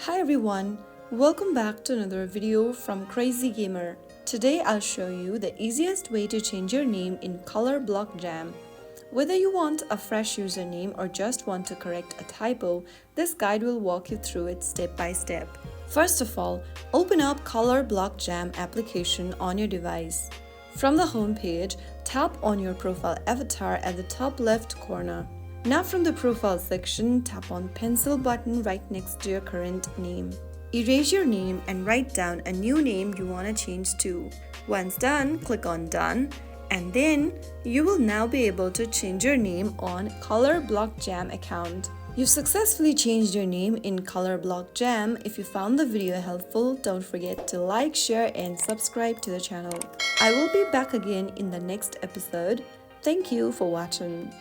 Hi everyone, welcome back to another video from Crazy Gamer. Today I'll show you the easiest way to change your name in ColorBlock Jam. Whether you want a fresh username or just want to correct a typo, this guide will walk you through it step by step. First of all, open up ColorBlock Jam application on your device. From the home page, tap on your profile avatar at the top left corner. Now from the profile section, tap on pencil button right next to your current name. Erase your name and write down a new name you want to change to. Once done, click on done and then you will now be able to change your name on ColorBlock Jam account. You've successfully changed your name in ColorBlock Jam. If you found the video helpful, don't forget to like, share and subscribe to the channel. I will be back again in the next episode. Thank you for watching.